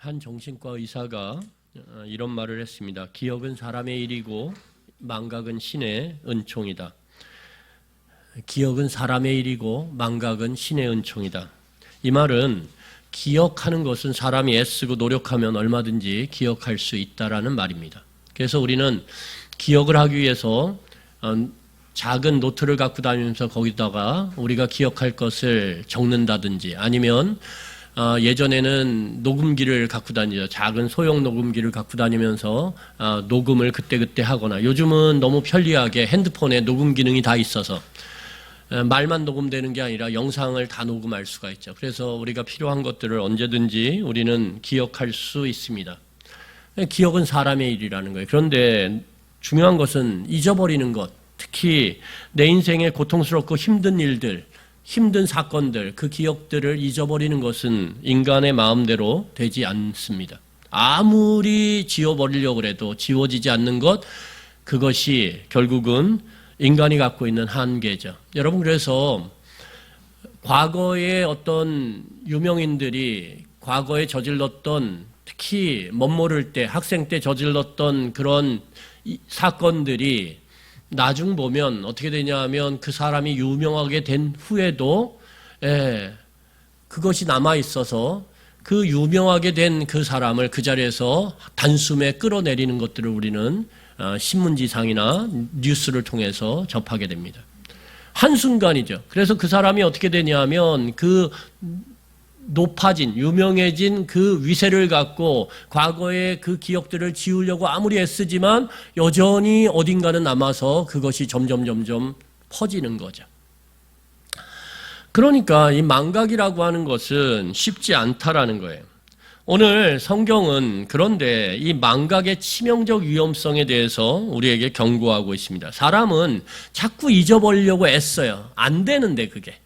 한 정신과 의사가 이런 말을 했습니다. 기억은 사람의 일이고 망각은 신의 은총이다. 기억은 사람의 일이고 망각은 신의 은총이다. 이 말은 기억하는 것은 사람이 애쓰고 노력하면 얼마든지 기억할 수 있다라는 말입니다. 그래서 우리는 기억을 하기 위해서 작은 노트를 갖고 다니면서 거기다가 우리가 기억할 것을 적는다든지 아니면 예전에는 녹음기를 갖고 다니죠. 작은 소형 녹음기를 갖고 다니면서 녹음을 그때그때 하거나 요즘은 너무 편리하게 핸드폰에 녹음 기능이 다 있어서 말만 녹음되는 게 아니라 영상을 다 녹음할 수가 있죠. 그래서 우리가 필요한 것들을 언제든지 우리는 기억할 수 있습니다. 기억은 사람의 일이라는 거예요. 그런데 중요한 것은 잊어버리는 것, 특히 내 인생의 고통스럽고 힘든 일들, 힘든 사건들, 그 기억들을 잊어버리는 것은 인간의 마음대로 되지 않습니다. 아무리 지워버리려고 해도 지워지지 않는 것, 그것이 결국은 인간이 갖고 있는 한계죠. 여러분, 그래서 과거의 어떤 유명인들이 과거에 저질렀던, 특히 멋모를 때, 학생 때 저질렀던 그런 사건들이 나중 보면 어떻게 되냐 하면 그 사람이 유명하게 된 후에도 그것이 남아있어서 그 유명하게 된 그 사람을 그 자리에서 단숨에 끌어내리는 것들을 우리는 신문지상이나 뉴스를 통해서 접하게 됩니다. 한순간이죠. 그래서 그 사람이 어떻게 되냐 하면 그 높아진, 유명해진 그 위세를 갖고 과거의 그 기억들을 지우려고 아무리 애쓰지만 여전히 어딘가는 남아서 그것이 점점 퍼지는 거죠. 그러니까 이 망각이라고 하는 것은 쉽지 않다라는 거예요. 오늘 성경은 그런데 이 망각의 치명적 위험성에 대해서 우리에게 경고하고 있습니다. 사람은 자꾸 잊어버리려고 애써요. 안 되는데 그게.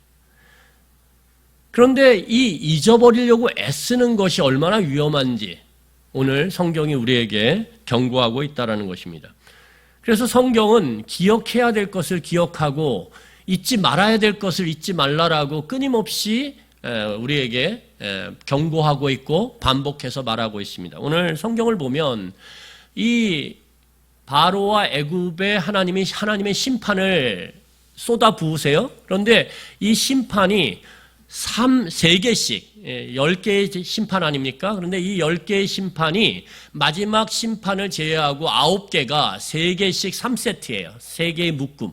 그런데 이 잊어버리려고 애쓰는 것이 얼마나 위험한지 오늘 성경이 우리에게 경고하고 있다는 것입니다. 그래서 성경은 기억해야 될 것을 기억하고 잊지 말아야 될 것을 잊지 말라라고 끊임없이 우리에게 경고하고 있고 반복해서 말하고 있습니다. 오늘 성경을 보면 이 바로와 애굽에 하나님의 심판을 쏟아 부으세요. 그런데 이 심판이 3개씩 10개의 심판 아닙니까? 그런데 이 10개의 심판이 마지막 심판을 제외하고 9개가 3개씩 3세트예요. 3개의 묶음.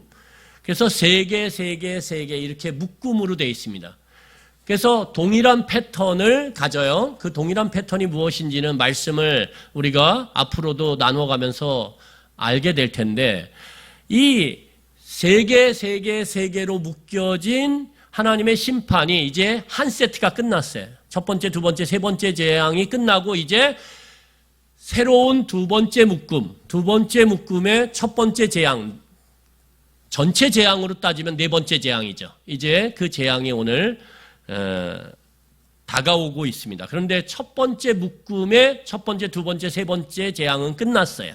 그래서 3개 이렇게 묶음으로 되어 있습니다. 그래서 동일한 패턴을 가져요. 그 동일한 패턴이 무엇인지는 말씀을 우리가 앞으로도 나눠가면서 알게 될 텐데 이 3개로 묶여진 하나님의 심판이 이제 한 세트가 끝났어요. 첫 번째, 두 번째, 세 번째 재앙이 끝나고 이제 새로운 두 번째 묶음의 첫 번째 재앙, 전체 재앙으로 따지면 네 번째 재앙이죠. 이제 그 재앙이 오늘 다가오고 있습니다. 그런데 첫 번째 묶음의 첫 번째, 두 번째, 세 번째 재앙은 끝났어요.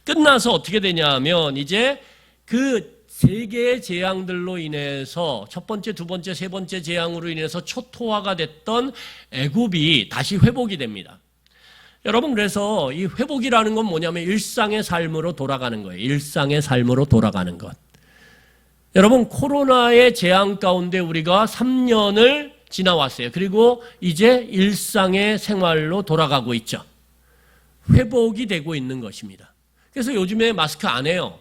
끝나서 어떻게 되냐 하면 이제 그 3개의 재앙들로 인해서 첫 번째, 두 번째, 세 번째 재앙으로 인해서 초토화가 됐던 애굽이 다시 회복이 됩니다. 여러분, 그래서 이 회복이라는 건 뭐냐면 일상의 삶으로 돌아가는 거예요. 일상의 삶으로 돌아가는 것. 여러분, 코로나의 재앙 가운데 우리가 3년을 지나왔어요. 그리고 이제 일상의 생활로 돌아가고 있죠. 회복이 되고 있는 것입니다. 그래서 요즘에 마스크 안 해요.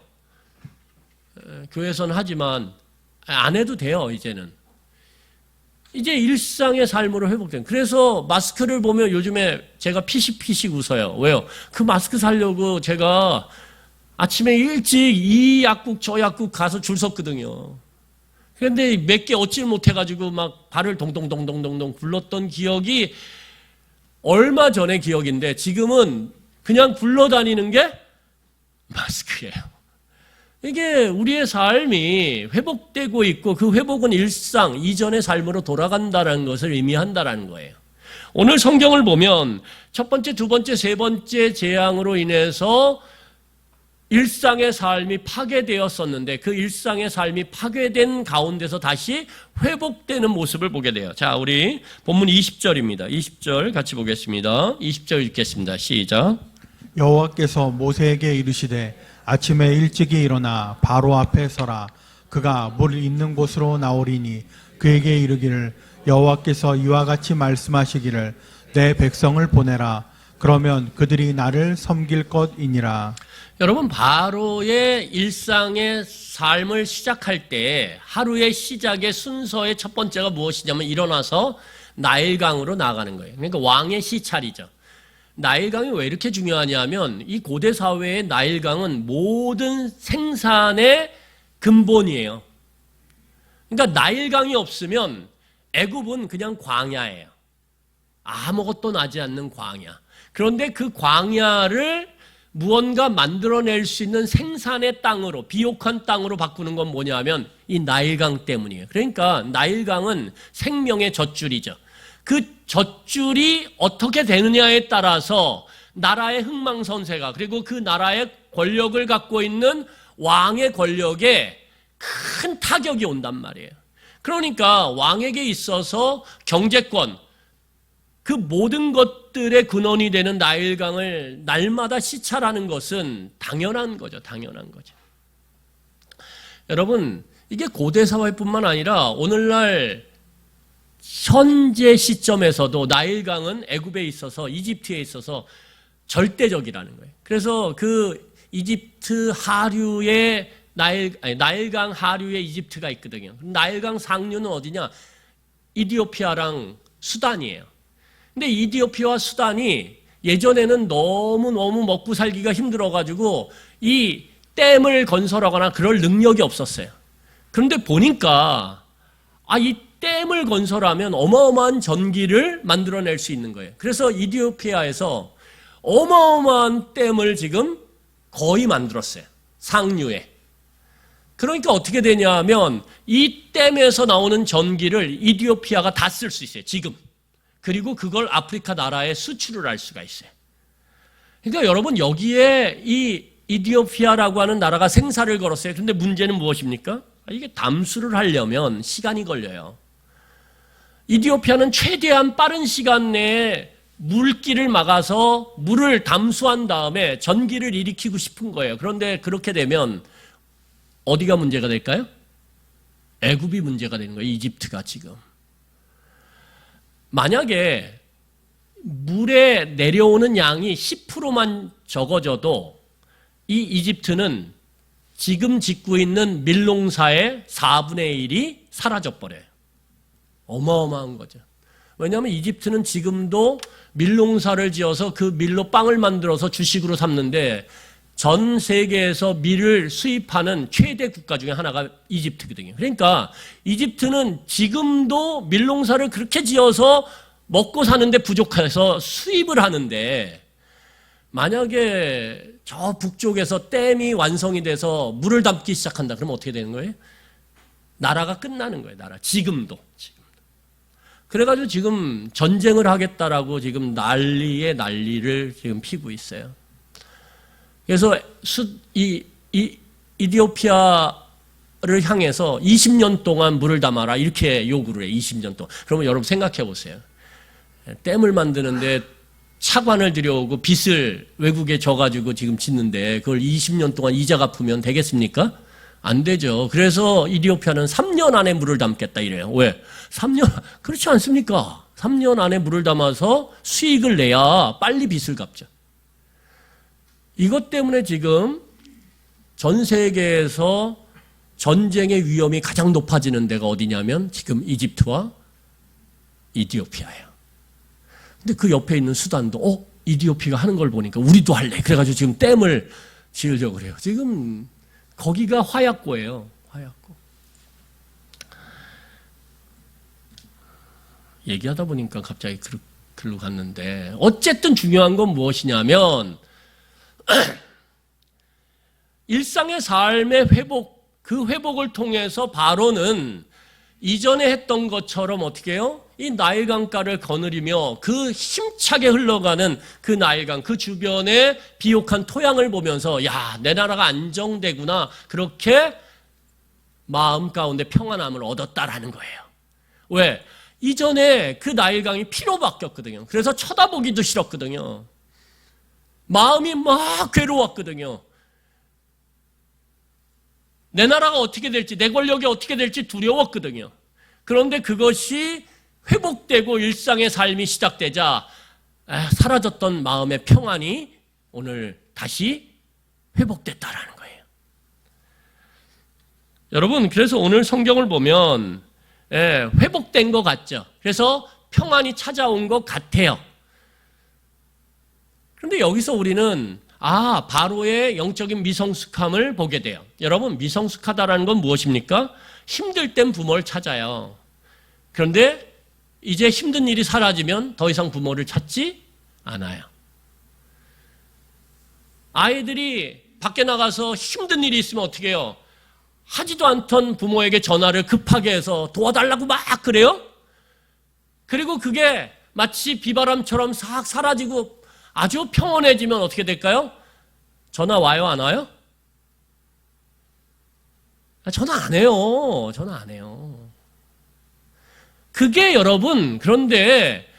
교회에서는 하지만 안 해도 돼요. 이제는 이제 일상의 삶으로 회복된. 그래서 마스크를 보면 요즘에 제가 피식 웃어요. 왜요? 그 마스크 사려고 제가 아침에 일찍 이 약국 저 약국 가서 줄 섰거든요. 그런데 몇 개 얻질 못해가지고 막 발을 동동동동동동 굴렀던 기억이 얼마 전의 기억인데 지금은 그냥 굴러다니는 게 마스크예요. 이게 우리의 삶이 회복되고 있고 그 회복은 일상 이전의 삶으로 돌아간다는 것을 의미한다는 거예요. 오늘 성경을 보면 첫 번째, 두 번째, 세 번째 재앙으로 인해서 일상의 삶이 파괴되었었는데 그 일상의 삶이 파괴된 가운데서 다시 회복되는 모습을 보게 돼요. 자, 우리 본문 20절입니다. 20절 같이 보겠습니다. 20절 읽겠습니다. 시작. 여호와께서 모세에게 이르시되 아침에 일찍이 일어나 바로 앞에 서라. 그가 물 있는 곳으로 나오리니 그에게 이르기를 여호와께서 이와 같이 말씀하시기를 내 백성을 보내라. 그러면 그들이 나를 섬길 것이니라. 여러분, 바로의 일상의 삶을 시작할 때 하루의 시작의 순서의 첫 번째가 무엇이냐면 일어나서 나일강으로 나가는 거예요. 그러니까 왕의 시찰이죠. 나일강이 왜 이렇게 중요하냐면 이 고대 사회의 나일강은 모든 생산의 근본이에요. 그러니까 나일강이 없으면 애굽은 그냥 광야예요. 아무것도 나지 않는 광야. 그런데 그 광야를 무언가 만들어낼 수 있는 생산의 땅으로, 비옥한 땅으로 바꾸는 건 뭐냐면 이 나일강 때문이에요. 그러니까 나일강은 생명의 젖줄이죠. 그 젖줄이 어떻게 되느냐에 따라서 나라의 흥망성쇠가, 그리고 그 나라의 권력을 갖고 있는 왕의 권력에 큰 타격이 온단 말이에요. 그러니까 왕에게 있어서 경제권, 그 모든 것들의 근원이 되는 나일강을 날마다 시찰하는 것은 당연한 거죠. 당연한 거죠. 여러분, 이게 고대 사회뿐만 아니라 오늘날 현재 시점에서도 나일강은 애굽에 있어서, 이집트에 있어서 절대적이라는 거예요. 그래서 그 이집트 하류의 나일강 하류의 이집트가 있거든요. 나일강 상류는 어디냐? 이디오피아랑 수단이에요. 근데 이디오피아와 수단이 예전에는 너무 먹고 살기가 힘들어가지고 이 댐을 건설하거나 그럴 능력이 없었어요. 그런데 보니까 이 댐을 건설하면 어마어마한 전기를 만들어낼 수 있는 거예요. 그래서 이디오피아에서 어마어마한 댐을 지금 거의 만들었어요. 상류에. 그러니까 어떻게 되냐면 이 댐에서 나오는 전기를 이디오피아가 다 쓸 수 있어요. 지금. 그리고 그걸 아프리카 나라에 수출을 할 수가 있어요. 그러니까 여러분, 여기에 이 이디오피아라고 하는 나라가 생사를 걸었어요. 그런데 문제는 무엇입니까? 이게 담수를 하려면 시간이 걸려요. 이디오피아는 최대한 빠른 시간 내에 물길을 막아서 물을 담수한 다음에 전기를 일으키고 싶은 거예요. 그런데 그렇게 되면 어디가 문제가 될까요? 애굽이 문제가 되는 거예요. 이집트가 지금. 만약에 물에 내려오는 양이 10%만 적어져도 이 이집트는 지금 짓고 있는 밀농사의 4분의 1이 사라져버려요. 어마어마한 거죠. 왜냐하면 이집트는 지금도 밀농사를 지어서 그 밀로 빵을 만들어서 주식으로 삼는데 전 세계에서 밀을 수입하는 최대 국가 중에 하나가 이집트거든요. 그러니까 이집트는 지금도 밀농사를 그렇게 지어서 먹고 사는데 부족해서 수입을 하는데, 만약에 저 북쪽에서 댐이 완성이 돼서 물을 담기 시작한다. 그러면 어떻게 되는 거예요? 나라가 끝나는 거예요. 나라. 지금도. 그래가지고 지금 전쟁을 하겠다라고 지금 난리를 지금 피고 있어요. 그래서 이디오피아를 향해서 20년 동안 물을 담아라 이렇게 요구를 해요. 20년 동안. 그러면 여러분 생각해 보세요. 댐을 만드는데 차관을 들여오고 빚을 외국에 져가지고 지금 짓는데 그걸 20년 동안 이자 갚으면 되겠습니까? 안 되죠. 그래서 이디오피아는 3년 안에 물을 담겠다 이래요. 왜? 3년? 그렇지 않습니까? 3년 안에 물을 담아서 수익을 내야 빨리 빚을 갚죠. 이것 때문에 지금 전 세계에서 전쟁의 위험이 가장 높아지는 데가 어디냐면 지금 이집트와 이디오피아예요. 근데 그 옆에 있는 수단도 이디오피아가 하는 걸 보니까 우리도 할래. 그래가지고 지금 댐을 지으려고 그래요. 지금 거기가 화약고예요. 화약고. 얘기하다 보니까 갑자기 글로 갔는데, 어쨌든 중요한 건 무엇이냐면 일상의 삶의 회복, 그 회복을 통해서 바로는 이전에 했던 것처럼 어떻게 해요? 이 나일강가를 거느리며 그 힘차게 흘러가는 그 나일강, 그 주변의 비옥한 토양을 보면서 야, 내 나라가 안정되구나. 그렇게 마음 가운데 평안함을 얻었다라는 거예요. 왜? 이전에 그 나일강이 피로 바뀌었거든요. 그래서 쳐다보기도 싫었거든요. 마음이 막 괴로웠거든요. 내 나라가 어떻게 될지, 내 권력이 어떻게 될지 두려웠거든요. 그런데 그것이 회복되고 일상의 삶이 시작되자 사라졌던 마음의 평안이 오늘 다시 회복됐다라는 거예요. 여러분, 그래서 오늘 성경을 보면 회복된 것 같죠. 그래서 평안이 찾아온 것 같아요. 그런데 여기서 우리는 바로의 영적인 미성숙함을 보게 돼요. 여러분, 미성숙하다라는 건 무엇입니까? 힘들 땐 부모를 찾아요. 그런데 이제 힘든 일이 사라지면 더 이상 부모를 찾지 않아요. 아이들이 밖에 나가서 힘든 일이 있으면 어떻게 해요? 하지도 않던 부모에게 전화를 급하게 해서 도와달라고 막 그래요? 그리고 그게 마치 비바람처럼 싹 사라지고 아주 평온해지면 어떻게 될까요? 전화 와요, 안 와요? 전화 안 해요. 전화 안 해요. 그게 여러분, 그런데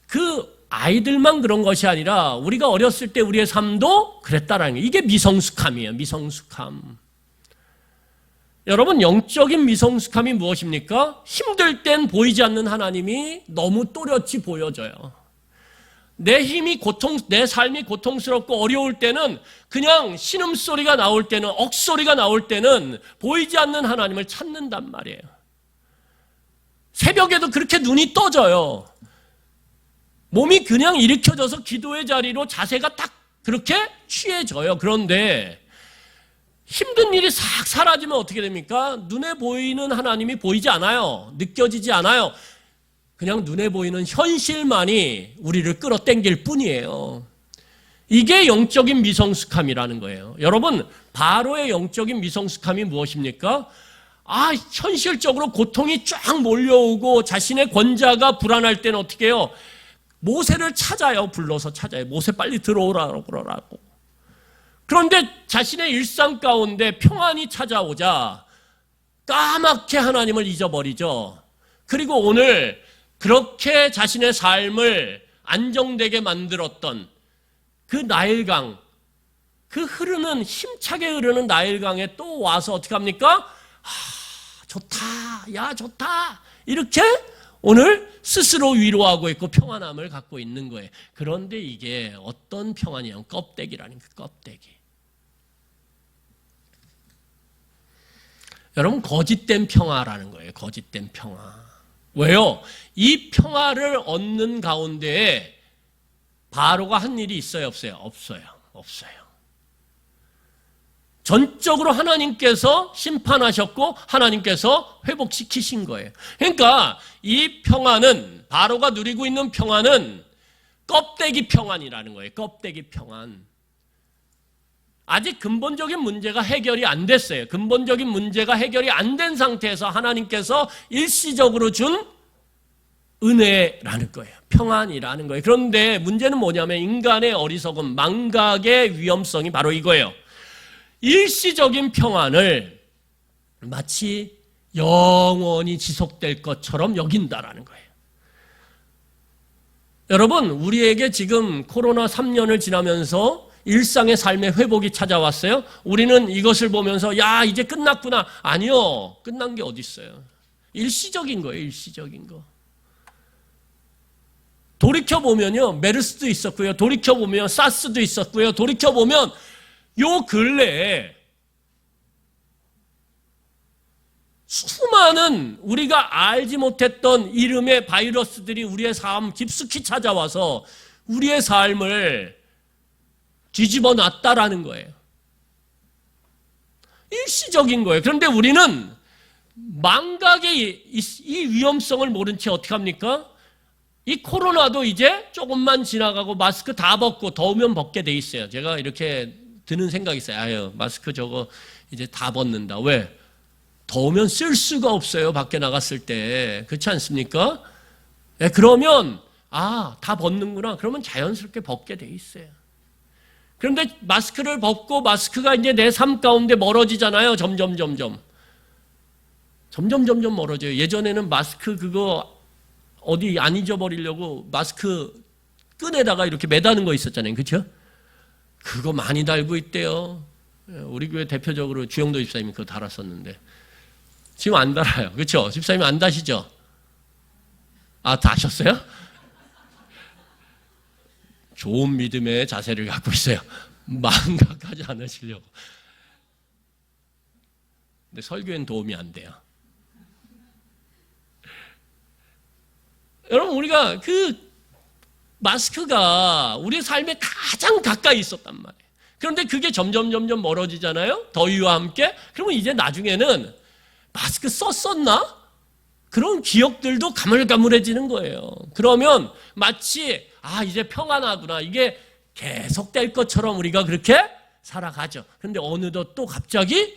그 아이들만 그런 것이 아니라 우리가 어렸을 때 우리의 삶도 그랬다라는 거예요. 이게 미성숙함이에요. 미성숙함. 여러분, 영적인 미성숙함이 무엇입니까? 힘들 땐 보이지 않는 하나님이 너무 또렷이 보여져요. 내 삶이 고통스럽고 어려울 때는 그냥 신음소리가 나올 때는, 억소리가 나올 때는 보이지 않는 하나님을 찾는단 말이에요. 새벽에도 그렇게 눈이 떠져요. 몸이 그냥 일으켜져서 기도의 자리로 자세가 딱 그렇게 취해져요. 그런데 힘든 일이 싹 사라지면 어떻게 됩니까? 눈에 보이는 하나님이 보이지 않아요. 느껴지지 않아요. 그냥 눈에 보이는 현실만이 우리를 끌어당길 뿐이에요. 이게 영적인 미성숙함이라는 거예요. 여러분, 바로의 영적인 미성숙함이 무엇입니까? 현실적으로 고통이 쫙 몰려오고 자신의 권자가 불안할 때는 어떻게 해요? 모세를 찾아요. 불러서 찾아요. 모세 빨리 들어오라고 그러라고. 그런데 자신의 일상 가운데 평안이 찾아오자 까맣게 하나님을 잊어버리죠. 그리고 오늘 그렇게 자신의 삶을 안정되게 만들었던 그 나일강, 그 힘차게 흐르는 나일강에 또 와서 어떻게 합니까? 좋다, 야 좋다, 이렇게 오늘 스스로 위로하고 있고 평안함을 갖고 있는 거예요. 그런데 이게 어떤 평안이냐면 껍데기라는 그 껍데기. 여러분, 거짓된 평화라는 거예요. 거짓된 평화. 왜요? 이 평화를 얻는 가운데에 바로가 한 일이 있어요, 없어요? 없어요. 전적으로 하나님께서 심판하셨고 하나님께서 회복시키신 거예요. 그러니까 이 평안은, 바로가 누리고 있는 평안은 껍데기 평안이라는 거예요. 껍데기 평안. 아직 근본적인 문제가 해결이 안 됐어요. 근본적인 문제가 해결이 안 된 상태에서 하나님께서 일시적으로 준 은혜라는 거예요. 평안이라는 거예요. 그런데 문제는 뭐냐면 인간의 어리석음, 망각의 위험성이 바로 이거예요. 일시적인 평안을 마치 영원히 지속될 것처럼 여긴다라는 거예요. 여러분, 우리에게 지금 코로나 3년을 지나면서 일상의 삶의 회복이 찾아왔어요. 우리는 이것을 보면서 야, 이제 끝났구나. 아니요. 끝난 게 어디 있어요. 일시적인 거예요. 일시적인 거. 돌이켜보면요, 메르스도 있었고요. 돌이켜보면 사스도 있었고요. 돌이켜보면 요 근래에 수많은 우리가 알지 못했던 이름의 바이러스들이 우리의 삶 깊숙이 찾아와서 우리의 삶을 뒤집어 놨다라는 거예요. 일시적인 거예요. 그런데 우리는 망각의 이 위험성을 모른 채 어떻게 합니까? 이 코로나도 이제 조금만 지나가고 마스크 다 벗고 더우면 벗게 돼 있어요. 제가 이렇게 드는 생각이 있어요. 마스크 저거 이제 다 벗는다. 왜? 더우면 쓸 수가 없어요. 밖에 나갔을 때. 그렇지 않습니까? 예, 그러면 다 벗는구나. 그러면 자연스럽게 벗게 돼 있어요. 그런데 마스크를 벗고 마스크가 이제 내 삶 가운데 멀어지잖아요. 점점 멀어져요. 예전에는 마스크 그거 어디 안 잊어버리려고 마스크 끈에다가 이렇게 매다는 거 있었잖아요. 그렇죠? 그거 많이 달고 있대요. 우리 교회 대표적으로 주영도 집사님이 그거 달았었는데 지금 안 달아요. 그렇죠? 집사님 안 다시죠? 다셨어요? 좋은 믿음의 자세를 갖고 있어요. 망각하지 않으시려고. 근데 설교엔 도움이 안 돼요. 여러분, 우리가 그 마스크가 우리 삶에 가장 가까이 있었단 말이에요. 그런데 그게 점점 멀어지잖아요. 더위와 함께. 그러면 이제 나중에는 마스크 썼었나? 그런 기억들도 가물가물해지는 거예요. 그러면 마치 이제 평안하구나. 이게 계속될 것처럼 우리가 그렇게 살아가죠. 그런데 어느덧 또 갑자기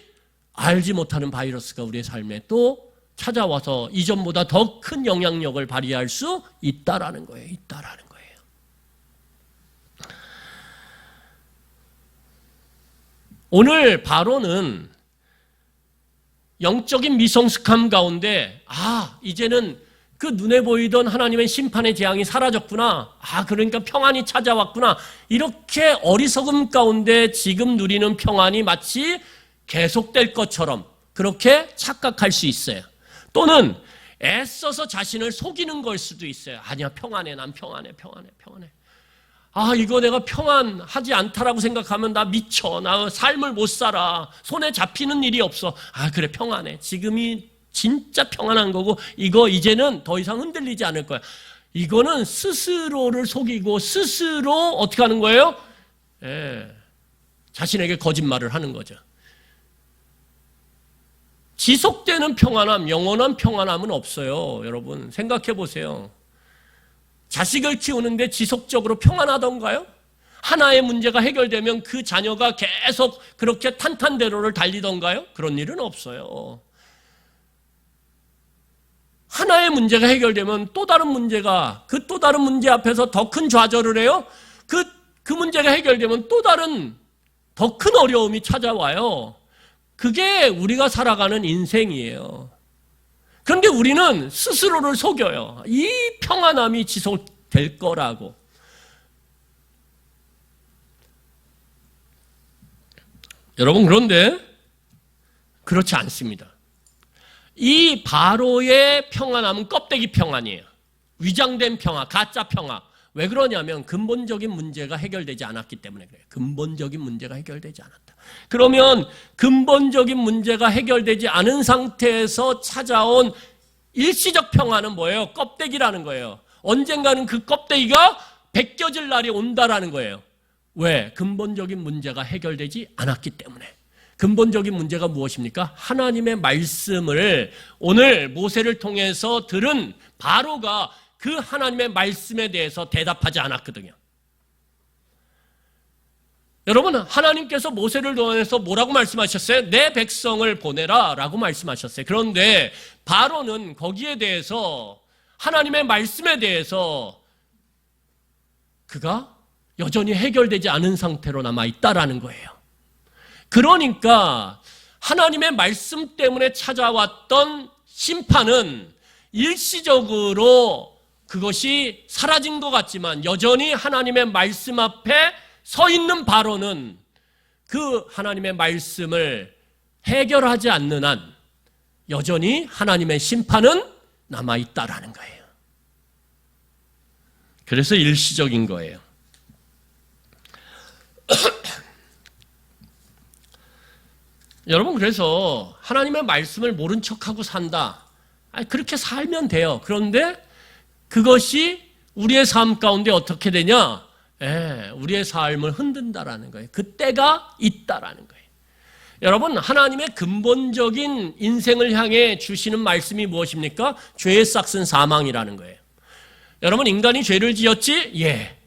알지 못하는 바이러스가 우리의 삶에 또 찾아와서 이전보다 더 큰 영향력을 발휘할 수 있다라는 거예요. 오늘 바로는 영적인 미성숙함 가운데 이제는 그 눈에 보이던 하나님의 심판의 재앙이 사라졌구나. 그러니까 평안이 찾아왔구나. 이렇게 어리석음 가운데 지금 누리는 평안이 마치 계속될 것처럼 그렇게 착각할 수 있어요. 또는 애써서 자신을 속이는 걸 수도 있어요. 아니야, 평안해. 난 평안해. 이거 내가 평안하지 않다라고 생각하면 나 미쳐. 나 삶을 못 살아. 손에 잡히는 일이 없어. 그래, 평안해. 지금이 진짜 평안한 거고 이거 이제는 더 이상 흔들리지 않을 거야. 이거는 스스로를 속이고 스스로 어떻게 하는 거예요? 자신에게 거짓말을 하는 거죠. 지속되는 평안함, 영원한 평안함은 없어요. 여러분 생각해 보세요. 자식을 키우는데 지속적으로 평안하던가요? 하나의 문제가 해결되면 그 자녀가 계속 그렇게 탄탄대로를 달리던가요? 그런 일은 없어요. 하나의 문제가 해결되면 또 다른 문제가 또 다른 문제 앞에서 더 큰 좌절을 해요. 그 문제가 해결되면 또 다른 더 큰 어려움이 찾아와요. 그게 우리가 살아가는 인생이에요. 그런데 우리는 스스로를 속여요. 이 평안함이 지속될 거라고. 여러분, 그런데 그렇지 않습니다. 이 바로의 평안함은 껍데기 평안이에요. 위장된 평화, 가짜 평화. 왜 그러냐면 근본적인 문제가 해결되지 않았기 때문에 그래요. 근본적인 문제가 해결되지 않았다. 그러면 근본적인 문제가 해결되지 않은 상태에서 찾아온 일시적 평화는 뭐예요? 껍데기라는 거예요. 언젠가는 그 껍데기가 벗겨질 날이 온다라는 거예요. 왜? 근본적인 문제가 해결되지 않았기 때문에. 근본적인 문제가 무엇입니까? 하나님의 말씀을 오늘 모세를 통해서 들은 바로가 그 하나님의 말씀에 대해서 대답하지 않았거든요. 여러분, 하나님께서 모세를 통해서 뭐라고 말씀하셨어요? 내 백성을 보내라 라고 말씀하셨어요. 그런데 바로는 거기에 대해서 하나님의 말씀에 대해서 그가 여전히 해결되지 않은 상태로 남아있다라는 거예요. 그러니까 하나님의 말씀 때문에 찾아왔던 심판은 일시적으로 그것이 사라진 것 같지만 여전히 하나님의 말씀 앞에 서 있는 바로는 그 하나님의 말씀을 해결하지 않는 한 여전히 하나님의 심판은 남아있다라는 거예요. 그래서 일시적인 거예요. 여러분, 그래서 하나님의 말씀을 모른 척하고 산다. 그렇게 살면 돼요. 그런데 그것이 우리의 삶 가운데 어떻게 되냐? 우리의 삶을 흔든다라는 거예요. 그때가 있다라는 거예요. 여러분, 하나님의 근본적인 인생을 향해 주시는 말씀이 무엇입니까? 죄의 싹은 사망이라는 거예요. 여러분, 인간이 죄를 지었지? 예.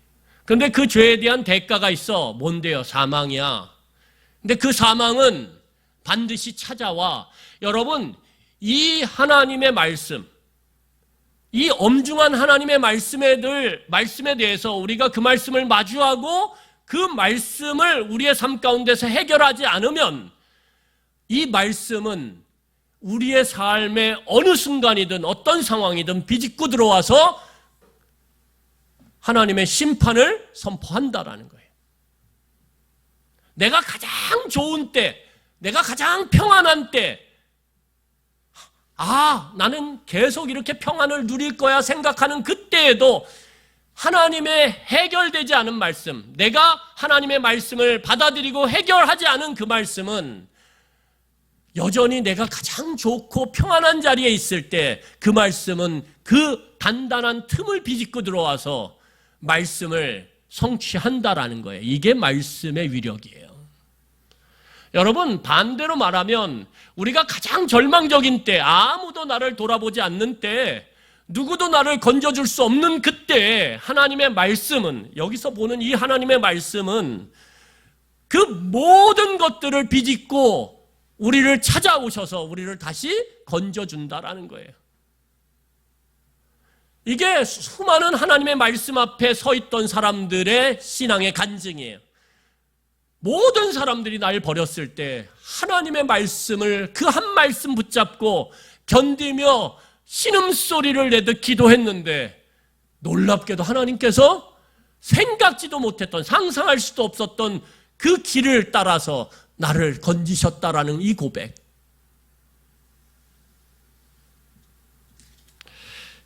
그런데 그 죄에 대한 대가가 있어. 뭔데요? 사망이야. 근데 그 사망은 반드시 찾아와 여러분 이 하나님의 말씀, 이 엄중한 하나님의 말씀에 대해서 우리가 그 말씀을 마주하고 그 말씀을 우리의 삶 가운데서 해결하지 않으면 이 말씀은 우리의 삶의 어느 순간이든 어떤 상황이든 비집고 들어와서 하나님의 심판을 선포한다라는 거예요. 내가 가장 좋은 때, 내가 가장 평안한 때, 나는 계속 이렇게 평안을 누릴 거야 생각하는 그때에도 하나님의 해결되지 않은 말씀, 내가 하나님의 말씀을 받아들이고 해결하지 않은 그 말씀은 여전히 내가 가장 좋고 평안한 자리에 있을 때 그 말씀은 그 단단한 틈을 비집고 들어와서 말씀을 성취한다라는 거예요. 이게 말씀의 위력이에요. 여러분, 반대로 말하면 우리가 가장 절망적인 때, 아무도 나를 돌아보지 않는 때, 누구도 나를 건져줄 수 없는 그때 하나님의 말씀은, 여기서 보는 이 하나님의 말씀은 그 모든 것들을 비집고 우리를 찾아오셔서 우리를 다시 건져준다라는 거예요. 이게 수많은 하나님의 말씀 앞에 서 있던 사람들의 신앙의 간증이에요. 모든 사람들이 날 버렸을 때 하나님의 말씀을 그 한 말씀 붙잡고 견디며 신음소리를 내듯 기도했는데 놀랍게도 하나님께서 생각지도 못했던, 상상할 수도 없었던 그 길을 따라서 나를 건지셨다라는 이 고백.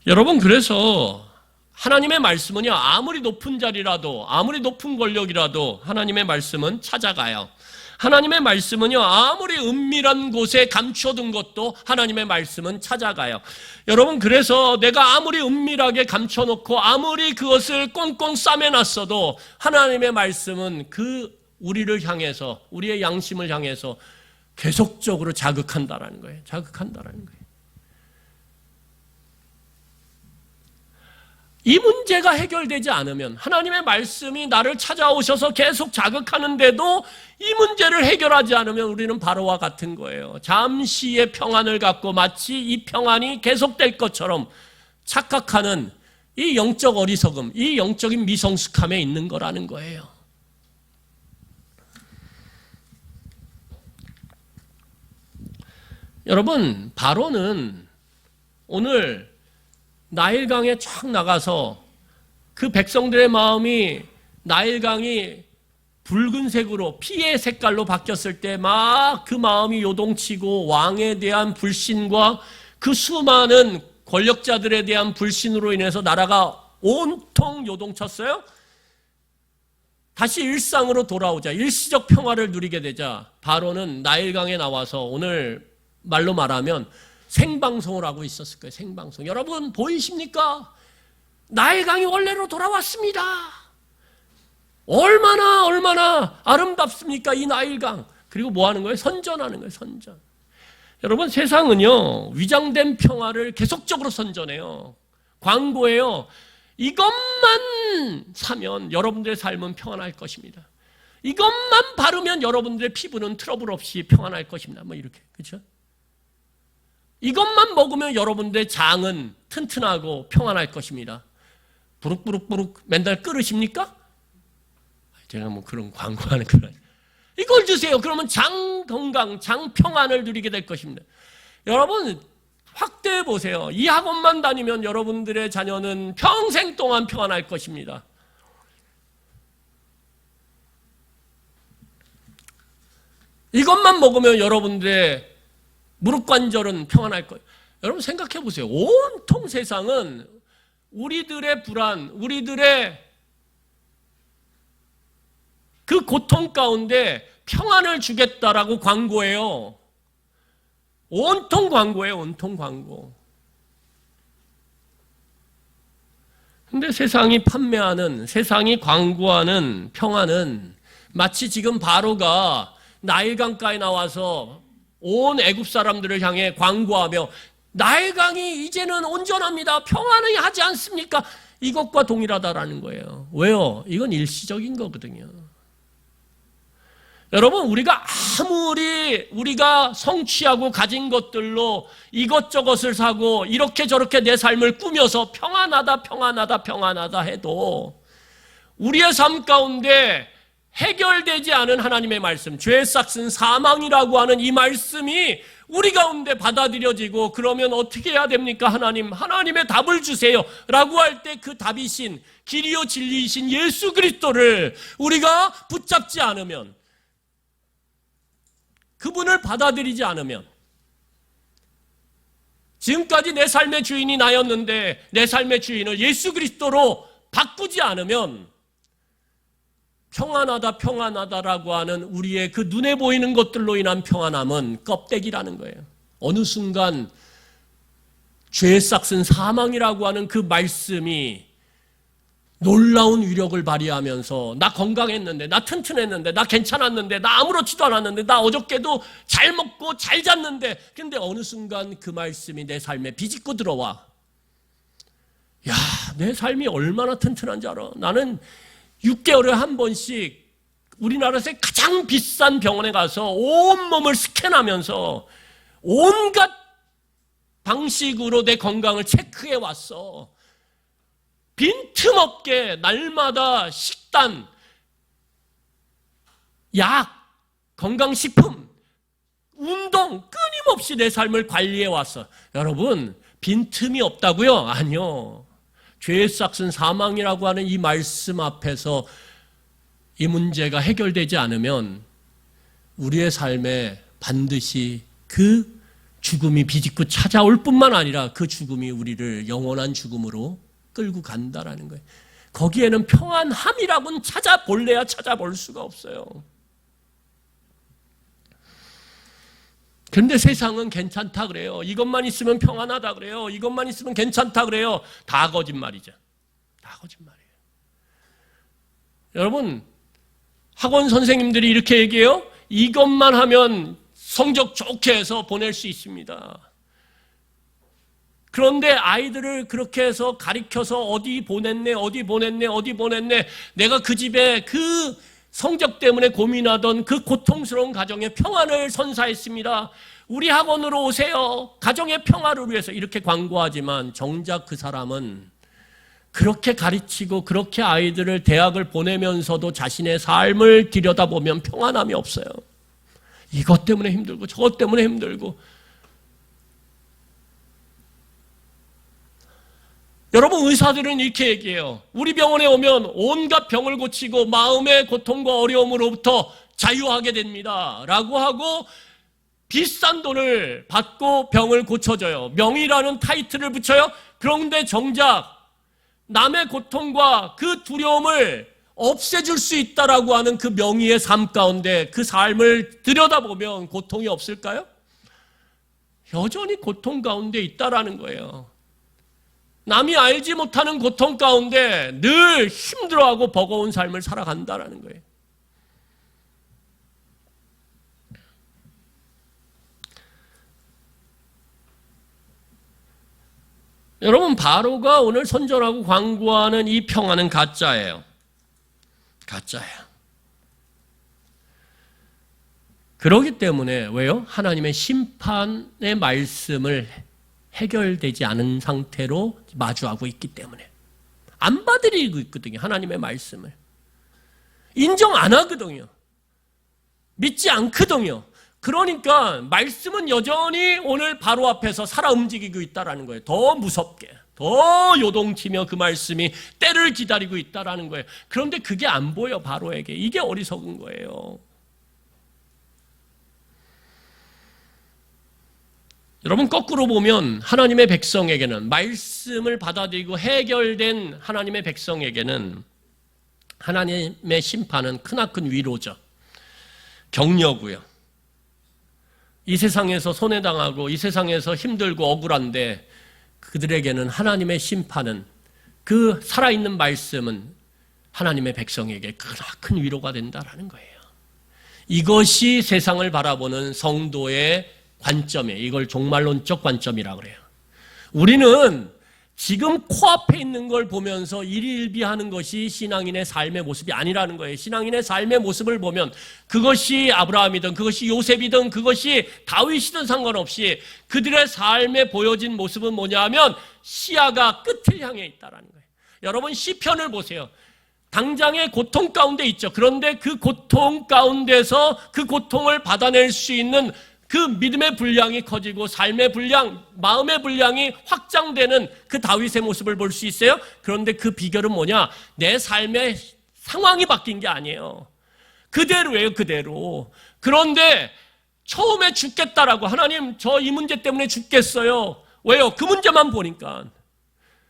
여러분, 그래서 하나님의 말씀은요, 아무리 높은 자리라도, 아무리 높은 권력이라도 하나님의 말씀은 찾아가요. 하나님의 말씀은요, 아무리 은밀한 곳에 감춰둔 것도 하나님의 말씀은 찾아가요. 여러분, 그래서 내가 아무리 은밀하게 감춰놓고 아무리 그것을 꽁꽁 싸매놨어도 하나님의 말씀은 우리를 향해서, 우리의 양심을 향해서 계속적으로 자극한다라는 거예요. 자극한다라는 거예요. 이 문제가 해결되지 않으면, 하나님의 말씀이 나를 찾아오셔서 계속 자극하는데도 이 문제를 해결하지 않으면 우리는 바로와 같은 거예요. 잠시의 평안을 갖고 마치 이 평안이 계속될 것처럼 착각하는 이 영적 어리석음, 이 영적인 미성숙함에 있는 거라는 거예요. 여러분, 바로는 오늘 나일강에 쫙 나가서 그 백성들의 마음이, 나일강이 붉은색으로 피의 색깔로 바뀌었을 때 막 그 마음이 요동치고 왕에 대한 불신과 그 수많은 권력자들에 대한 불신으로 인해서 나라가 온통 요동쳤어요. 다시 일상으로 돌아오자, 일시적 평화를 누리게 되자 바로는 나일강에 나와서, 오늘 말로 말하면 생방송을 하고 있었을 거예요. 생방송. 여러분 보이십니까? 나일강이 원래로 돌아왔습니다. 얼마나 아름답습니까? 이 나일강. 그리고 뭐 하는 거예요? 선전하는 거예요. 선전. 여러분, 세상은요, 위장된 평화를 계속적으로 선전해요. 광고예요. 이것만 사면 여러분들의 삶은 평안할 것입니다. 이것만 바르면 여러분들의 피부는 트러블 없이 평안할 것입니다. 뭐 이렇게. 그렇죠? 이것만 먹으면 여러분들의 장은 튼튼하고 평안할 것입니다. 부룩부룩부룩 맨날 끓으십니까? 제가 뭐 그런 광고하는 그런. 이걸 드세요. 그러면 장 건강, 장 평안을 누리게 될 것입니다. 여러분, 확대해 보세요. 이 학원만 다니면 여러분들의 자녀는 평생 동안 평안할 것입니다. 이것만 먹으면 여러분들의 무릎 관절은 평안할 거예요. 여러분 생각해 보세요. 온통 세상은 우리들의 불안, 우리들의 그 고통 가운데 평안을 주겠다라고 광고해요. 온통 광고예요. 온통 광고. 근데 세상이 판매하는, 세상이 광고하는 평안은 마치 지금 바로가 나일강가에 나와서 온 애굽 사람들을 향해 광고하며 나일강이 이제는 온전합니다. 평안을 하지 않습니까? 이것과 동일하다라는 거예요. 왜요? 이건 일시적인 거거든요. 여러분, 우리가 성취하고 가진 것들로 이것저것을 사고 이렇게 저렇게 내 삶을 꾸며서 평안하다 해도 우리의 삶 가운데 해결되지 않은 하나님의 말씀, 죄 싹슨 사망이라고 하는 이 말씀이 우리 가운데 받아들여지고, 그러면 어떻게 해야 됩니까? 하나님의 답을 주세요 라고 할 때 그 답이신 길이요 진리이신 예수 그리스도를 우리가 붙잡지 않으면, 그분을 받아들이지 않으면, 지금까지 내 삶의 주인이 나였는데 내 삶의 주인을 예수 그리스도로 바꾸지 않으면 평안하다라고 하는 우리의 그 눈에 보이는 것들로 인한 평안함은 껍데기라는 거예요. 어느 순간 죄에 싹슨 사망이라고 하는 그 말씀이 놀라운 위력을 발휘하면서 나 건강했는데, 나 튼튼했는데, 나 괜찮았는데, 나 아무렇지도 않았는데, 나 어저께도 잘 먹고 잘 잤는데, 근데 어느 순간 그 말씀이 내 삶에 비집고 들어와. 야, 내 삶이 얼마나 튼튼한지 알아? 나는 6개월에 한 번씩 우리나라에서 가장 비싼 병원에 가서 온몸을 스캔하면서 온갖 방식으로 내 건강을 체크해 왔어. 빈틈없게 날마다 식단, 약, 건강식품, 운동 끊임없이 내 삶을 관리해 왔어. 여러분, 빈틈이 없다고요? 아니요. 죄에 싹슨 사망이라고 하는 이 말씀 앞에서 이 문제가 해결되지 않으면 우리의 삶에 반드시 그 죽음이 비집고 찾아올 뿐만 아니라 그 죽음이 우리를 영원한 죽음으로 끌고 간다라는 거예요. 거기에는 평안함이라고는 찾아볼래야 찾아볼 수가 없어요. 그런데 세상은 괜찮다 그래요. 이것만 있으면 평안하다 그래요. 이것만 있으면 괜찮다 그래요. 다 거짓말이죠. 다 거짓말이에요. 여러분, 학원 선생님들이 이렇게 얘기해요. 이것만 하면 성적 좋게 해서 보낼 수 있습니다. 그런데 아이들을 그렇게 해서 가르쳐서 어디 보냈네. 내가 그 집에 그 성적 때문에 고민하던 그 고통스러운 가정의 평안을 선사했습니다. 우리 학원으로 오세요. 가정의 평화를 위해서 이렇게 광고하지만 정작 그 사람은 그렇게 가르치고 그렇게 아이들을 대학을 보내면서도 자신의 삶을 들여다보면 평안함이 없어요. 이것 때문에 힘들고 저것 때문에 힘들고. 여러분, 의사들은 이렇게 얘기해요. 우리 병원에 오면 온갖 병을 고치고 마음의 고통과 어려움으로부터 자유하게 됩니다 라고 하고 비싼 돈을 받고 병을 고쳐줘요. 명의라는 타이틀을 붙여요. 그런데 정작 남의 고통과 그 두려움을 없애줄 수 있다라고 하는 그 명의의 삶 가운데 그 삶을 들여다보면 고통이 없을까요? 여전히 고통 가운데 있다라는 거예요. 남이 알지 못하는 고통 가운데 늘 힘들어하고 버거운 삶을 살아간다라는 거예요. 여러분, 바로가 오늘 선전하고 광고하는 이 평안은 가짜예요. 가짜예요. 그렇기 때문에 왜요? 하나님의 심판의 말씀을 해결되지 않은 상태로 마주하고 있기 때문에 안 받아들이고 있거든요. 하나님의 말씀을 인정 안 하거든요. 믿지 않거든요. 그러니까 말씀은 여전히 오늘 바로 앞에서 살아 움직이고 있다는 거예요. 더 무섭게, 더 요동치며 그 말씀이 때를 기다리고 있다는 거예요. 그런데 그게 안 보여, 바로에게. 이게 어리석은 거예요. 여러분, 거꾸로 보면 하나님의 백성에게는, 말씀을 받아들이고 해결된 하나님의 백성에게는 하나님의 심판은 크나큰 위로죠. 격려고요. 이 세상에서 손해당하고 이 세상에서 힘들고 억울한데 그들에게는 하나님의 심판은, 그 살아있는 말씀은 하나님의 백성에게 크나큰 위로가 된다라는 거예요. 이것이 세상을 바라보는 성도의 관점이에요. 이걸 종말론적 관점이라고 그래요. 우리는 지금 코앞에 있는 걸 보면서 일희일비하는 것이 신앙인의 삶의 모습이 아니라는 거예요. 신앙인의 삶의 모습을 보면 그것이 아브라함이든 그것이 요셉이든 그것이 다윗이든 상관없이 그들의 삶에 보여진 모습은 뭐냐 하면 시야가 끝을 향해 있다라는 거예요. 여러분 시편을 보세요. 당장의 고통 가운데 있죠. 그런데 그 고통 가운데서 그 고통을 받아낼 수 있는 그 믿음의 분량이 커지고 삶의 분량, 마음의 분량이 확장되는 그 다윗의 모습을 볼 수 있어요. 그런데 그 비결은 뭐냐? 내 삶의 상황이 바뀐 게 아니에요. 그대로예요, 그대로. 그런데 처음에 죽겠다라고 하나님 저 이 문제 때문에 죽겠어요. 왜요? 그 문제만 보니까.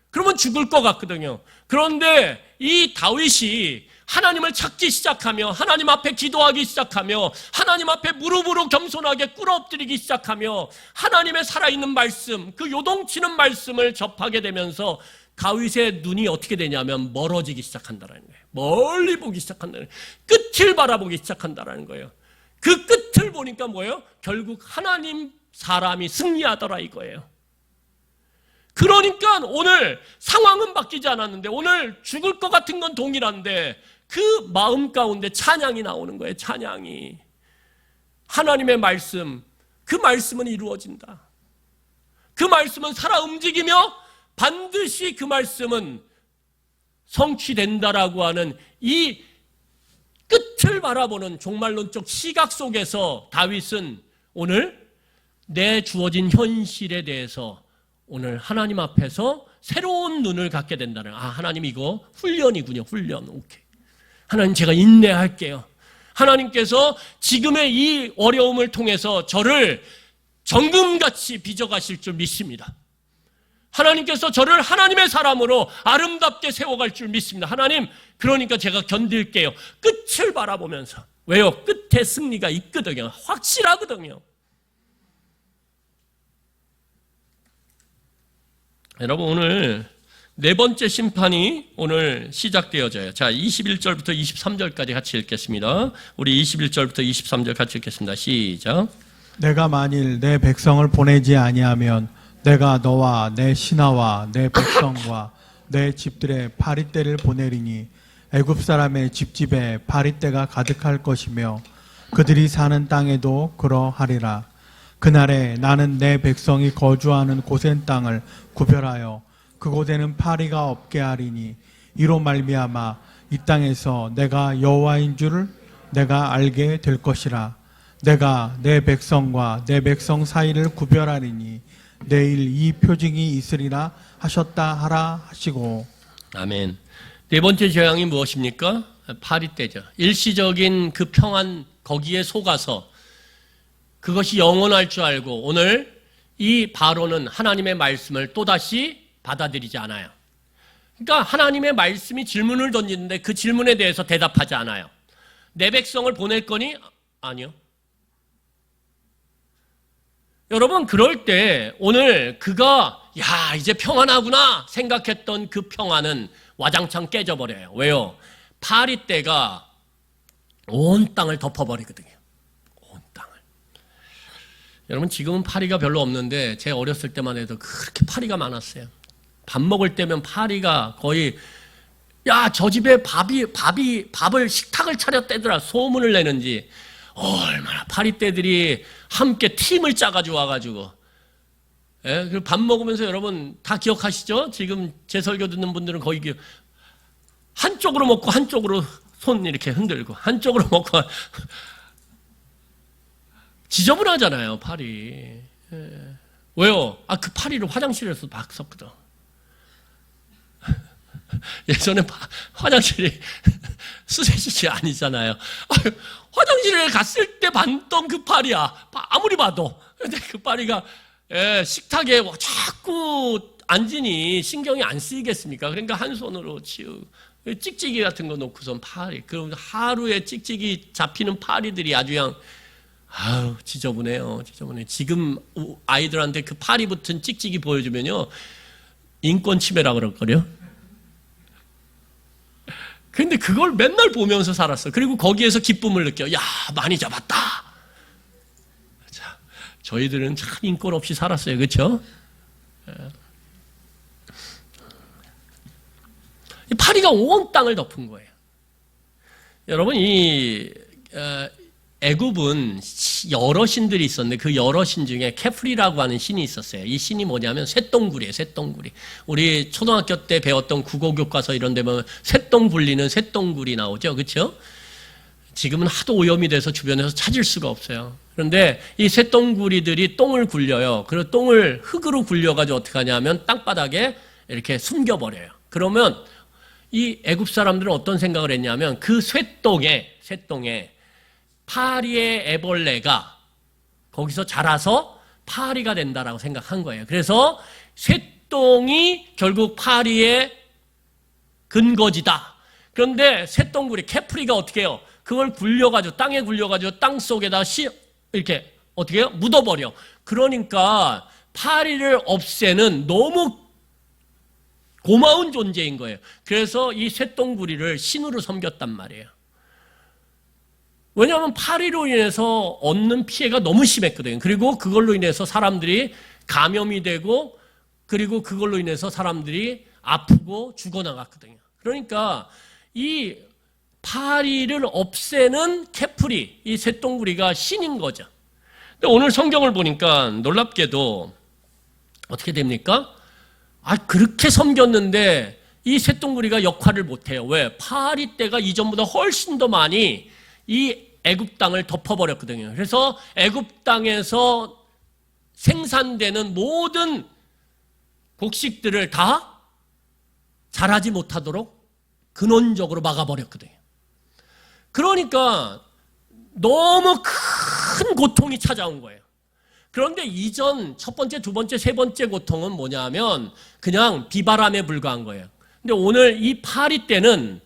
그러면 죽을 것 같거든요. 그런데 이 다윗이 하나님을 찾기 시작하며 하나님 앞에 기도하기 시작하며 하나님 앞에 무릎으로 겸손하게 꿇어엎드리기 시작하며 하나님의 살아있는 말씀, 그 요동치는 말씀을 접하게 되면서 다윗의 눈이 어떻게 되냐면 멀어지기 시작한다는 거예요. 멀리 보기 시작한다는 거예요. 끝을 바라보기 시작한다는 거예요. 그 끝을 보니까 뭐예요? 결국 하나님 사람이 승리하더라 이거예요. 그러니까 오늘 상황은 바뀌지 않았는데 오늘 죽을 것 같은 건 동일한데 그 마음 가운데 찬양이 나오는 거예요. 찬양이. 하나님의 말씀, 그 말씀은 이루어진다. 그 말씀은 살아 움직이며 반드시 그 말씀은 성취된다라고 하는 이 끝을 바라보는 종말론적 시각 속에서 다윗은 오늘 내 주어진 현실에 대해서 오늘 하나님 앞에서 새로운 눈을 갖게 된다는, 하나님 이거 훈련이군요. 훈련. 오케이. 하나님 제가 인내할게요. 하나님께서 지금의 이 어려움을 통해서 저를 정금같이 빚어가실 줄 믿습니다. 하나님께서 저를 하나님의 사람으로 아름답게 세워갈 줄 믿습니다. 하나님, 그러니까 제가 견딜게요. 끝을 바라보면서. 왜요? 끝에 승리가 있거든요. 확실하거든요. 여러분 오늘 네 번째 심판이 오늘 시작되어져요. 자, 21절부터 23절까지 같이 읽겠습니다. 우리 21절부터 23절 같이 읽겠습니다. 시작. 내가 만일 내 백성을 보내지 아니하면 내가 너와 내 신하와 내 백성과 내 집들의 파리떼를 보내리니 애굽 사람의 집집에 파리떼가 가득할 것이며 그들이 사는 땅에도 그러하리라. 그날에 나는 내 백성이 거주하는 고센 땅을 구별하여 그곳에는 파리가 없게 하리니 이로 말미암아 이 땅에서 내가 여호와인 줄을 내가 알게 될 것이라. 내가 내 백성과 내 백성 사이를 구별하리니 내일 이 표징이 있으리라 하셨다 하라 하시고. 아멘. 네 번째 재앙이 무엇입니까? 파리떼죠. 일시적인 그 평안 거기에 속아서 그것이 영원할 줄 알고 오늘 이 바로는 하나님의 말씀을 또다시 받아들이지 않아요. 그러니까 하나님의 말씀이 질문을 던지는데 그 질문에 대해서 대답하지 않아요. 내 백성을 보낼 거니? 아니요. 여러분 그럴 때 오늘 그가 이제 평안하구나 생각했던 그 평안은 와장창 깨져버려요. 왜요? 파리떼가 온 땅을 덮어버리거든요. 온 땅을. 여러분 지금은 파리가 별로 없는데 제 어렸을 때만 해도 그렇게 파리가 많았어요. 밥 먹을 때면 파리가 거의 저 집에 밥을 식탁을 차렸대더라 소문을 내는지 얼마나 파리떼들이 함께 팀을 짜가지고 와가지고 그 밥 먹으면서 여러분 다 기억하시죠? 지금 제 설교 듣는 분들은 거의 한쪽으로 먹고 한쪽으로 손 이렇게 흔들고 한쪽으로 먹고 지저분하잖아요 파리. 왜요? 그 파리를 화장실에서 막 썼거든. 예전에 화장실이 수세식이 아니잖아요. 화장실에 갔을 때 봤던 그 파리야. 아무리 봐도. 근데 그 파리가 식탁에 자꾸 앉으니 신경이 안 쓰이겠습니까? 그러니까 한 손으로 치우고 찍찍이 같은 거 놓고선 파리. 그럼 하루에 찍찍이 잡히는 파리들이 아주 그냥 지저분해요. 지저분해. 지금 아이들한테 그 파리 붙은 찍찍이 보여주면요. 인권 침해라고 그럴걸요? 근데 그걸 맨날 보면서 살았어. 그리고 거기에서 기쁨을 느껴. 많이 잡았다. 자, 저희들은 참 인권 없이 살았어요. 그렇죠? 이 파리가 온 땅을 덮은 거예요. 여러분, 이 애굽은 여러 신들이 있었는데 그 여러 신 중에 케프리라고 하는 신이 있었어요. 이 신이 뭐냐면 쇳덩구리예요. 쇳덩구리. 우리 초등학교 때 배웠던 국어교과서 이런 데 보면 쇳덩 굴리는 쇳덩구리 나오죠. 그렇죠? 지금은 하도 오염이 돼서 주변에서 찾을 수가 없어요. 그런데 이 쇳덩구리들이 똥을 굴려요. 그리고 똥을 흙으로 굴려가지고 어떻게 하냐면 땅바닥에 이렇게 숨겨버려요. 그러면 이 애굽 사람들은 어떤 생각을 했냐면 그 쇳덩에 파리의 애벌레가 거기서 자라서 파리가 된다라고 생각한 거예요. 그래서 쇳덩이 결국 파리의 근거지다. 그런데 쇳덩구리 캐프리가 어떻게 해요? 그걸 굴려가지고 땅에 굴려가지고 땅 속에다 이렇게 어떻게 해요? 묻어버려. 그러니까 파리를 없애는 너무 고마운 존재인 거예요. 그래서 이 쇳덩구리를 신으로 섬겼단 말이에요. 왜냐하면 파리로 인해서 얻는 피해가 너무 심했거든요. 그리고 그걸로 인해서 사람들이 감염이 되고 그리고 그걸로 인해서 사람들이 아프고 죽어나갔거든요. 그러니까 이 파리를 없애는 캐프리, 이 쇳덩구리가 신인 거죠. 근데 오늘 성경을 보니까 놀랍게도 어떻게 됩니까? 그렇게 섬겼는데 이 쇳덩구리가 역할을 못해요. 왜? 파리 떼가 이전보다 훨씬 더 많이 이 애굽 땅을 덮어버렸거든요. 그래서 애굽 땅에서 생산되는 모든 곡식들을 다 자라지 못하도록 근원적으로 막아버렸거든요. 그러니까 너무 큰 고통이 찾아온 거예요. 그런데 이전 첫 번째, 두 번째, 세 번째 고통은 뭐냐 하면 그냥 비바람에 불과한 거예요. 근데 오늘 이 파리 때는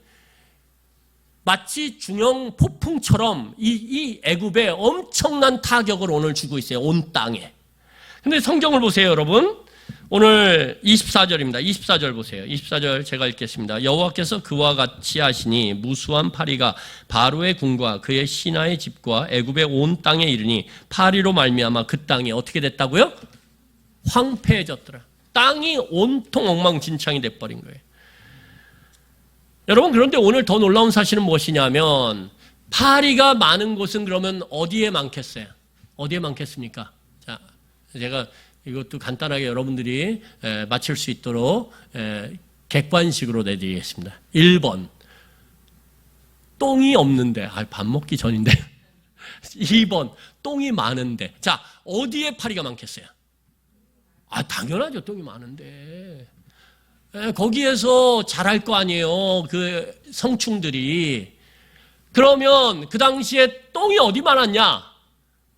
마치 중형 폭풍처럼 이 애굽에 엄청난 타격을 오늘 주고 있어요. 온 땅에. 근데 성경을 보세요, 여러분. 오늘 24절입니다. 24절 보세요. 24절 제가 읽겠습니다. 여호와께서 그와 같이 하시니 무수한 파리가 바로의 궁과 그의 신하의 집과 애굽의 온 땅에 이르니 파리로 말미암아 그 땅이 어떻게 됐다고요? 황폐해졌더라. 땅이 온통 엉망진창이 돼버린 거예요. 여러분, 그런데 오늘 더 놀라운 사실은 무엇이냐면 파리가 많은 곳은 그러면 어디에 많겠어요? 어디에 많겠습니까? 자, 제가 이것도 간단하게 여러분들이 맞힐 수 있도록 객관식으로 내드리겠습니다. 1번, 똥이 없는데, 밥 먹기 전인데. 2번, 똥이 많은데. 자, 어디에 파리가 많겠어요? 당연하죠. 똥이 많은데. 거기에서 자랄 거 아니에요. 그 성충들이. 그러면 그 당시에 똥이 어디 많았냐?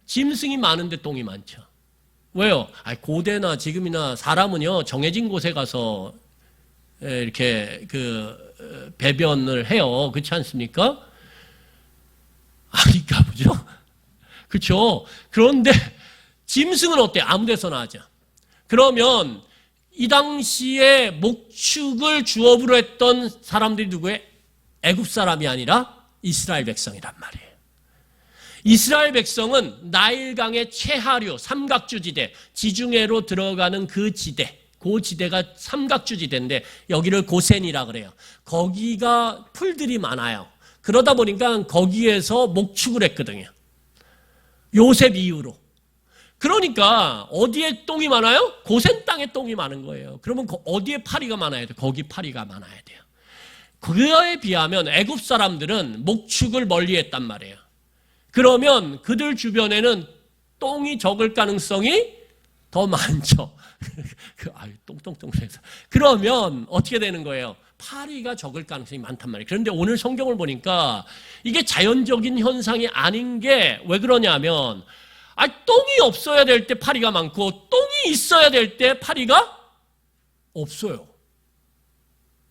짐승이 많은데 똥이 많죠. 왜요? 고대나 지금이나 사람은요, 정해진 곳에 가서 이렇게 배변을 해요. 그렇지 않습니까? 아니까 보죠. 그렇죠. 그런데 짐승은 어때요? 아무 데서나 하죠. 그러면 이 당시에 목축을 주업으로 했던 사람들이 누구예요? 애굽 사람이 아니라 이스라엘 백성이란 말이에요. 이스라엘 백성은 나일강의 최하류 삼각주지대, 지중해로 들어가는 그 지대, 그 지대가 삼각주지대인데 여기를 고센이라 그래요. 거기가 풀들이 많아요. 그러다 보니까 거기에서 목축을 했거든요. 요셉 이후로. 그러니까 어디에 똥이 많아요? 고센 땅에 똥이 많은 거예요. 그러면 어디에 파리가 많아야 돼요? 거기 파리가 많아야 돼요. 그거에 비하면 애굽 사람들은 목축을 멀리했단 말이에요. 그러면 그들 주변에는 똥이 적을 가능성이 더 많죠. 똥똥똥해서. 그러면 어떻게 되는 거예요? 파리가 적을 가능성이 많단 말이에요. 그런데 오늘 성경을 보니까 이게 자연적인 현상이 아닌 게 왜 그러냐면 똥이 없어야 될 때 파리가 많고 똥이 있어야 될 때 파리가 없어요.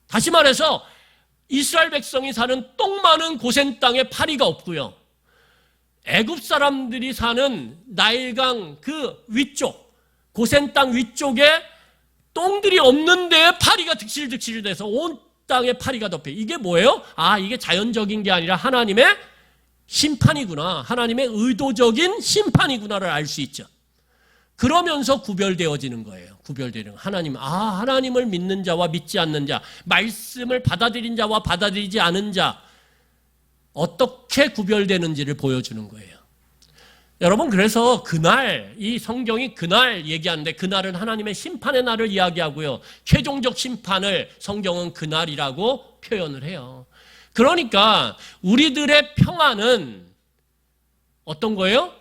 다시 말해서 이스라엘 백성이 사는 똥 많은 고센 땅에 파리가 없고요. 애굽 사람들이 사는 나일강 그 위쪽, 고센 땅 위쪽에 똥들이 없는데 파리가 득실득실 돼서 온 땅에 파리가 덮여. 이게 뭐예요? 이게 자연적인 게 아니라 하나님의 심판이구나. 하나님의 의도적인 심판이구나를 알 수 있죠. 그러면서 구별되어지는 거예요. 구별되는 하나님. 하나님을 믿는 자와 믿지 않는 자, 말씀을 받아들인 자와 받아들이지 않은 자, 어떻게 구별되는지를 보여주는 거예요. 여러분, 그래서 그날, 이 성경이 그날 얘기하는데, 그날은 하나님의 심판의 날을 이야기하고요. 최종적 심판을 성경은 그날이라고 표현을 해요. 그러니까 우리들의 평안은 어떤 거예요?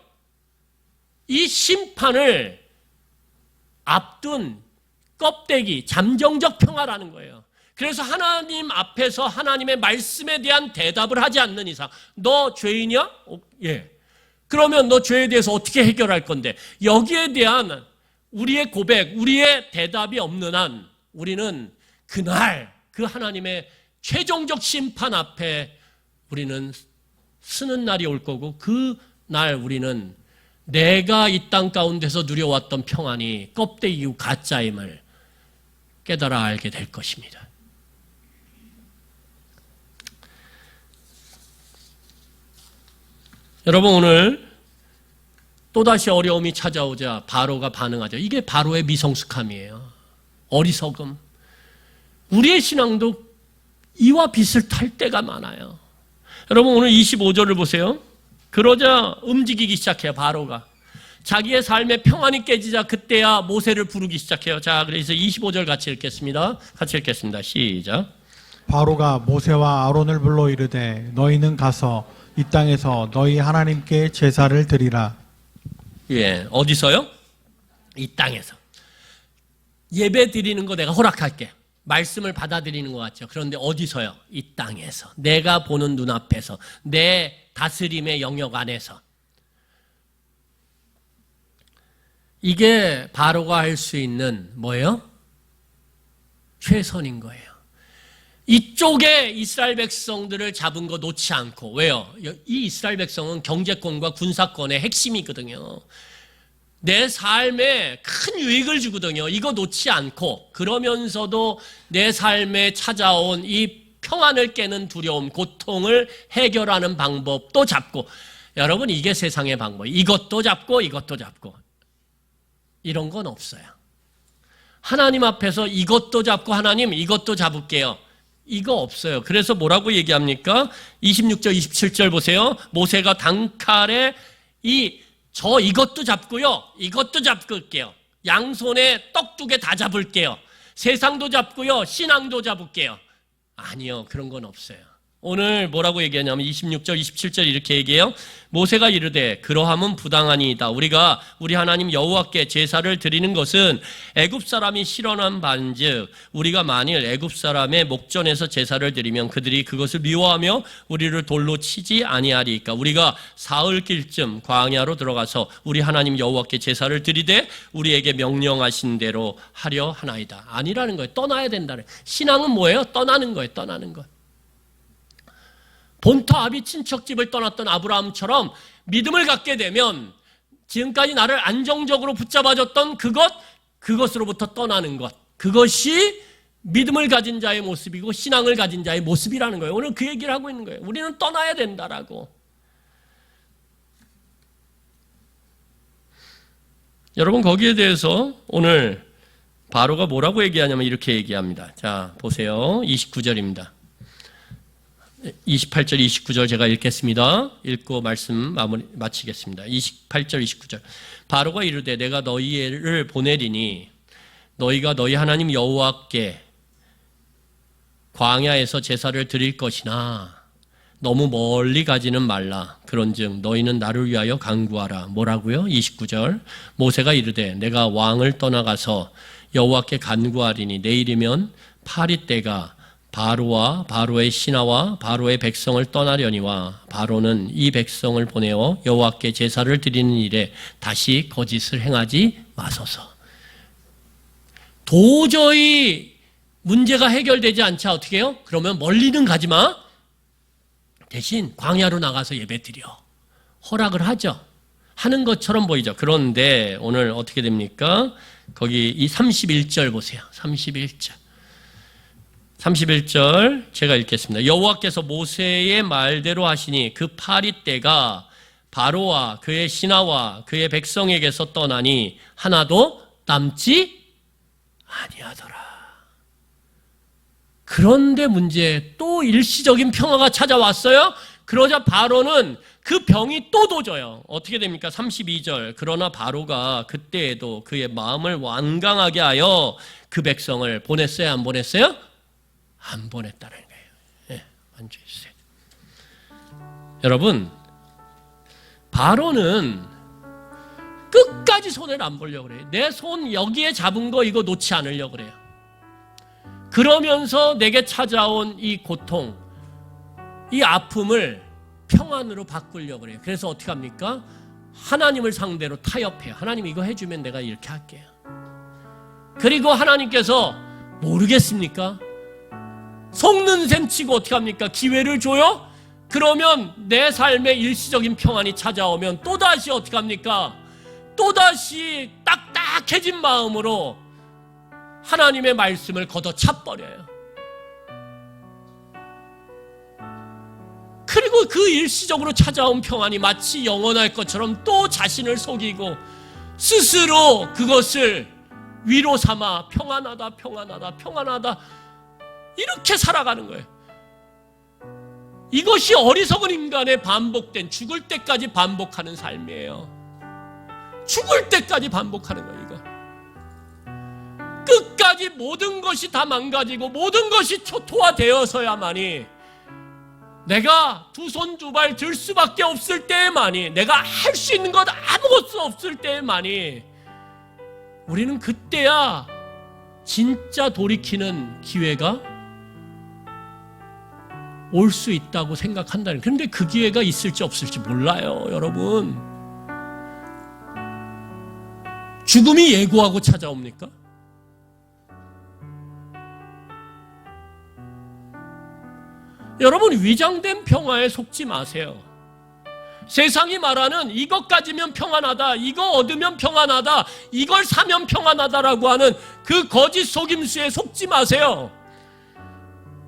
이 심판을 앞둔 껍데기, 잠정적 평화라는 거예요. 그래서 하나님 앞에서 하나님의 말씀에 대한 대답을 하지 않는 이상, 너 죄인이야? 예. 그러면 너 죄에 대해서 어떻게 해결할 건데? 여기에 대한 우리의 고백, 우리의 대답이 없는 한 우리는 그날 그 하나님의 최종적 심판 앞에 우리는 쓰는 날이 올 거고, 그날 우리는 내가 이 땅 가운데서 누려왔던 평안이 껍데기고 가짜임을 깨달아 알게 될 것입니다. 여러분, 오늘 또다시 어려움이 찾아오자 바로가 반응하죠. 이게 바로의 미성숙함이에요. 어리석음. 우리의 신앙도 이와 비슷할 때가 많아요. 여러분, 오늘 25절을 보세요. 그러자 움직이기 시작해요. 바로가 자기의 삶의 평안이 깨지자 그때야 모세를 부르기 시작해요. 자, 그래서 25절 같이 읽겠습니다. 시작. 바로가 모세와 아론을 불러 이르되 너희는 가서 이 땅에서 너희 하나님께 제사를 드리라. 예, 어디서요? 이 땅에서. 예배 드리는 거 내가 허락할게. 말씀을 받아들이는 것 같죠. 그런데 어디서요? 이 땅에서. 내가 보는 눈앞에서. 내 다스림의 영역 안에서. 이게 바로가 할 수 있는 뭐예요? 최선인 거예요. 이쪽에 이스라엘 백성들을 잡은 거 놓지 않고. 왜요? 이 이스라엘 백성은 경제권과 군사권의 핵심이거든요. 내 삶에 큰 유익을 주거든요. 이거 놓지 않고, 그러면서도 내 삶에 찾아온 이 평안을 깨는 두려움, 고통을 해결하는 방법도 잡고. 여러분, 이게 세상의 방법. 이것도 잡고 이것도 잡고. 이런 건 없어요. 하나님 앞에서 이것도 잡고 하나님 이것도 잡을게요. 이거 없어요. 그래서 뭐라고 얘기합니까? 26절 27절 보세요. 모세가 단칼에 이것도 잡고요. 이것도 잡을게요. 양손에 떡 2개 다 잡을게요. 세상도 잡고요. 신앙도 잡을게요. 아니요. 그런 건 없어요. 오늘 뭐라고 얘기하냐면 26절 27절 이렇게 얘기해요. 모세가 이르되 그러함은 부당하니이다. 우리가 우리 하나님 여호와께 제사를 드리는 것은 애굽 사람이 실현한 반즉 우리가 만일 애굽 사람의 목전에서 제사를 드리면 그들이 그것을 미워하며 우리를 돌로 치지 아니하리이까. 우리가 사흘길쯤 광야로 들어가서 우리 하나님 여호와께 제사를 드리되 우리에게 명령하신 대로 하려 하나이다. 아니라는 거예요. 떠나야 된다는. 신앙은 뭐예요? 떠나는 거예요. 떠나는 거. 본토 아비 친척집을 떠났던 아브라함처럼 믿음을 갖게 되면 지금까지 나를 안정적으로 붙잡아줬던 그것으로부터 떠나는 것. 그것이 믿음을 가진 자의 모습이고 신앙을 가진 자의 모습이라는 거예요. 오늘 그 얘기를 하고 있는 거예요. 우리는 떠나야 된다라고. 여러분, 거기에 대해서 오늘 바로가 뭐라고 얘기하냐면 이렇게 얘기합니다. 자, 보세요. 29절입니다. 28절, 29절 제가 읽겠습니다. 읽고 말씀 마치겠습니다. 28절, 29절. 바로가 이르되 내가 너희를 보내리니 너희가 너희 하나님 여호와께 광야에서 제사를 드릴 것이나 너무 멀리 가지는 말라. 그런즉 너희는 나를 위하여 간구하라. 뭐라고요? 29절. 모세가 이르되 내가 왕을 떠나가서 여호와께 간구하리니 내일이면 파리 때가 바로와 바로의 신하와 바로의 백성을 떠나려니와 바로는 이 백성을 보내어 여호와께 제사를 드리는 일에 다시 거짓을 행하지 마소서. 도저히 문제가 해결되지 않자 어떻게 해요? 그러면 멀리는 가지 마. 대신 광야로 나가서 예배 드려. 허락을 하죠. 하는 것처럼 보이죠. 그런데 오늘 어떻게 됩니까? 거기 이 31절 보세요. 31절 제가 읽겠습니다. 여호와께서 모세의 말대로 하시니 그 파리 때가 바로와 그의 신하와 그의 백성에게서 떠나니 하나도 남지 아니하더라. 그런데 문제, 또 일시적인 평화가 찾아왔어요. 그러자 바로는 그 병이 또 도져요. 어떻게 됩니까? 32절. 그러나 바로가 그때에도 그의 마음을 완강하게 하여 그 백성을 보냈어요? 안 보냈어요? 안 보냈다는 거예요. 네, 앉아주세요. 여러분, 바로는 끝까지 손을 안 보려고 그래요. 내 손 여기에 잡은 거 이거 놓지 않으려고 그래요. 그러면서 내게 찾아온 이 고통, 이 아픔을 평안으로 바꾸려고 그래요. 그래서 어떻게 합니까? 하나님을 상대로 타협해요. 하나님 이거 해주면 내가 이렇게 할게요. 그리고 하나님께서 모르겠습니까? 속는 셈 치고 어떻게 합니까? 기회를 줘요? 그러면 내 삶에 일시적인 평안이 찾아오면 또다시 어떻게 합니까? 또다시 딱딱해진 마음으로 하나님의 말씀을 걷어차버려요. 그리고 그 일시적으로 찾아온 평안이 마치 영원할 것처럼 또 자신을 속이고 스스로 그것을 위로 삼아 평안하다, 평안하다, 평안하다 이렇게 살아가는 거예요. 이것이 어리석은 인간의 반복된, 죽을 때까지 반복하는 삶이에요. 죽을 때까지 반복하는 거예요, 이거. 끝까지 모든 것이 다 망가지고 모든 것이 초토화되어서야만이 내가 두 손 두 발 들 수밖에 없을 때에만이, 내가 할 수 있는 것 아무것도 없을 때에만이 우리는 그때야 진짜 돌이키는 기회가 올 수 있다고 생각한다는. 그런데 그 기회가 있을지 없을지 몰라요, 여러분. 죽음이 예고하고 찾아옵니까? 여러분, 위장된 평화에 속지 마세요. 세상이 말하는 이것 가지면 평안하다, 이거 얻으면 평안하다, 이걸 사면 평안하다라고 하는 그 거짓 속임수에 속지 마세요.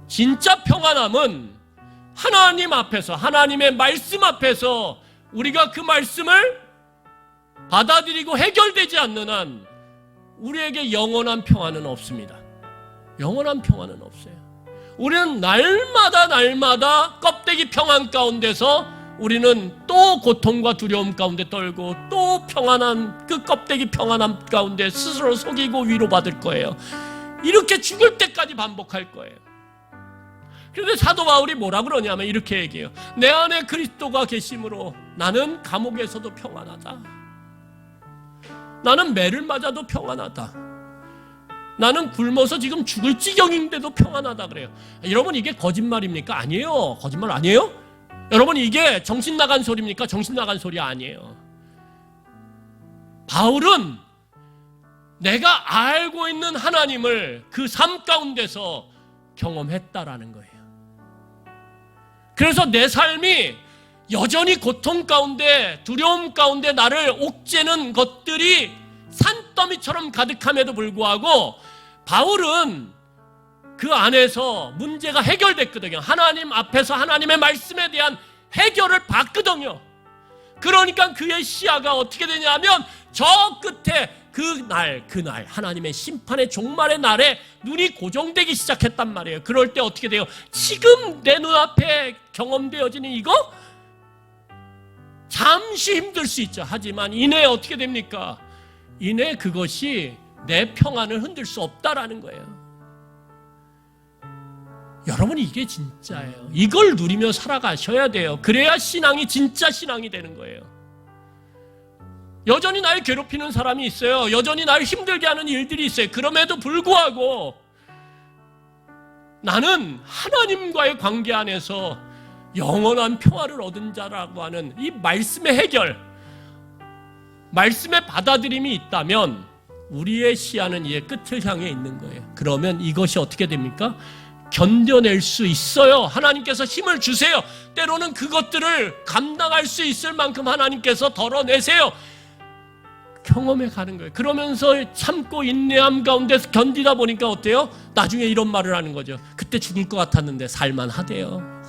진짜 평안함은 하나님 앞에서, 하나님의 말씀 앞에서 우리가 그 말씀을 받아들이고 해결되지 않는 한 우리에게 영원한 평안은 없습니다. 영원한 평안은 없어요. 우리는 날마다 껍데기 평안 가운데서 우리는 또 고통과 두려움 가운데 떨고 또 평안한 그 껍데기 평안함 가운데 스스로 속이고 위로받을 거예요. 이렇게 죽을 때까지 반복할 거예요. 그런데 사도 바울이 뭐라 그러냐면 이렇게 얘기해요. 내 안에 그리스도가 계심으로 나는 감옥에서도 평안하다. 나는 매를 맞아도 평안하다. 나는 굶어서 지금 죽을 지경인데도 평안하다 그래요. 여러분, 이게 거짓말입니까? 아니에요. 거짓말 아니에요? 여러분, 이게 정신 나간 소리입니까? 정신 나간 소리 아니에요. 바울은 내가 알고 있는 하나님을 그 삶 가운데서 경험했다라는 거예요. 그래서 내 삶이 여전히 고통 가운데, 두려움 가운데 나를 옥죄는 것들이 산더미처럼 가득함에도 불구하고 바울은 그 안에서 문제가 해결됐거든요. 하나님 앞에서 하나님의 말씀에 대한 해결을 봤거든요. 그러니까 그의 시야가 어떻게 되냐면 저 끝에 그날 하나님의 심판의 종말의 날에 눈이 고정되기 시작했단 말이에요. 그럴 때 어떻게 돼요? 지금 내 눈앞에 경험되어지는 이거 잠시 힘들 수 있죠. 하지만 이내 어떻게 됩니까? 이내 그것이 내 평안을 흔들 수 없다라는 거예요. 여러분, 이게 진짜예요. 이걸 누리며 살아가셔야 돼요. 그래야 신앙이 진짜 신앙이 되는 거예요. 여전히 날 괴롭히는 사람이 있어요. 여전히 날 힘들게 하는 일들이 있어요. 그럼에도 불구하고 나는 하나님과의 관계 안에서 영원한 평화를 얻은 자라고 하는 이 말씀의 해결, 말씀의 받아들임이 있다면 우리의 시야는 이의 끝을 향해 있는 거예요. 그러면 이것이 어떻게 됩니까? 견뎌낼 수 있어요. 하나님께서 힘을 주세요. 때로는 그것들을 감당할 수 있을 만큼 하나님께서 덜어내세요. 경험해 가는 거예요. 그러면서 참고 인내함 가운데서 견디다 보니까 어때요? 나중에 이런 말을 하는 거죠. 그때 죽을 것 같았는데 살만하대요.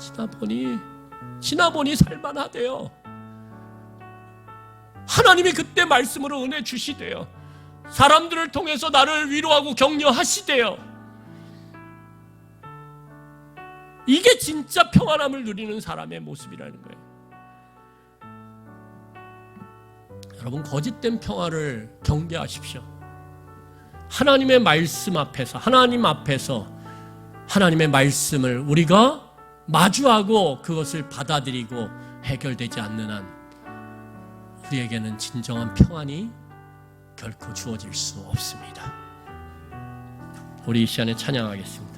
지나보니 살만하대요. 하나님이 그때 말씀으로 은혜 주시대요. 사람들을 통해서 나를 위로하고 격려하시대요. 이게 진짜 평안함을 누리는 사람의 모습이라는 거예요. 여러분, 거짓된 평화를 경계하십시오. 하나님의 말씀 앞에서, 하나님 앞에서 하나님의 말씀을 우리가 마주하고 그것을 받아들이고 해결되지 않는 한 우리에게는 진정한 평안이 결코 주어질 수 없습니다. 우리 이 시간에 찬양하겠습니다.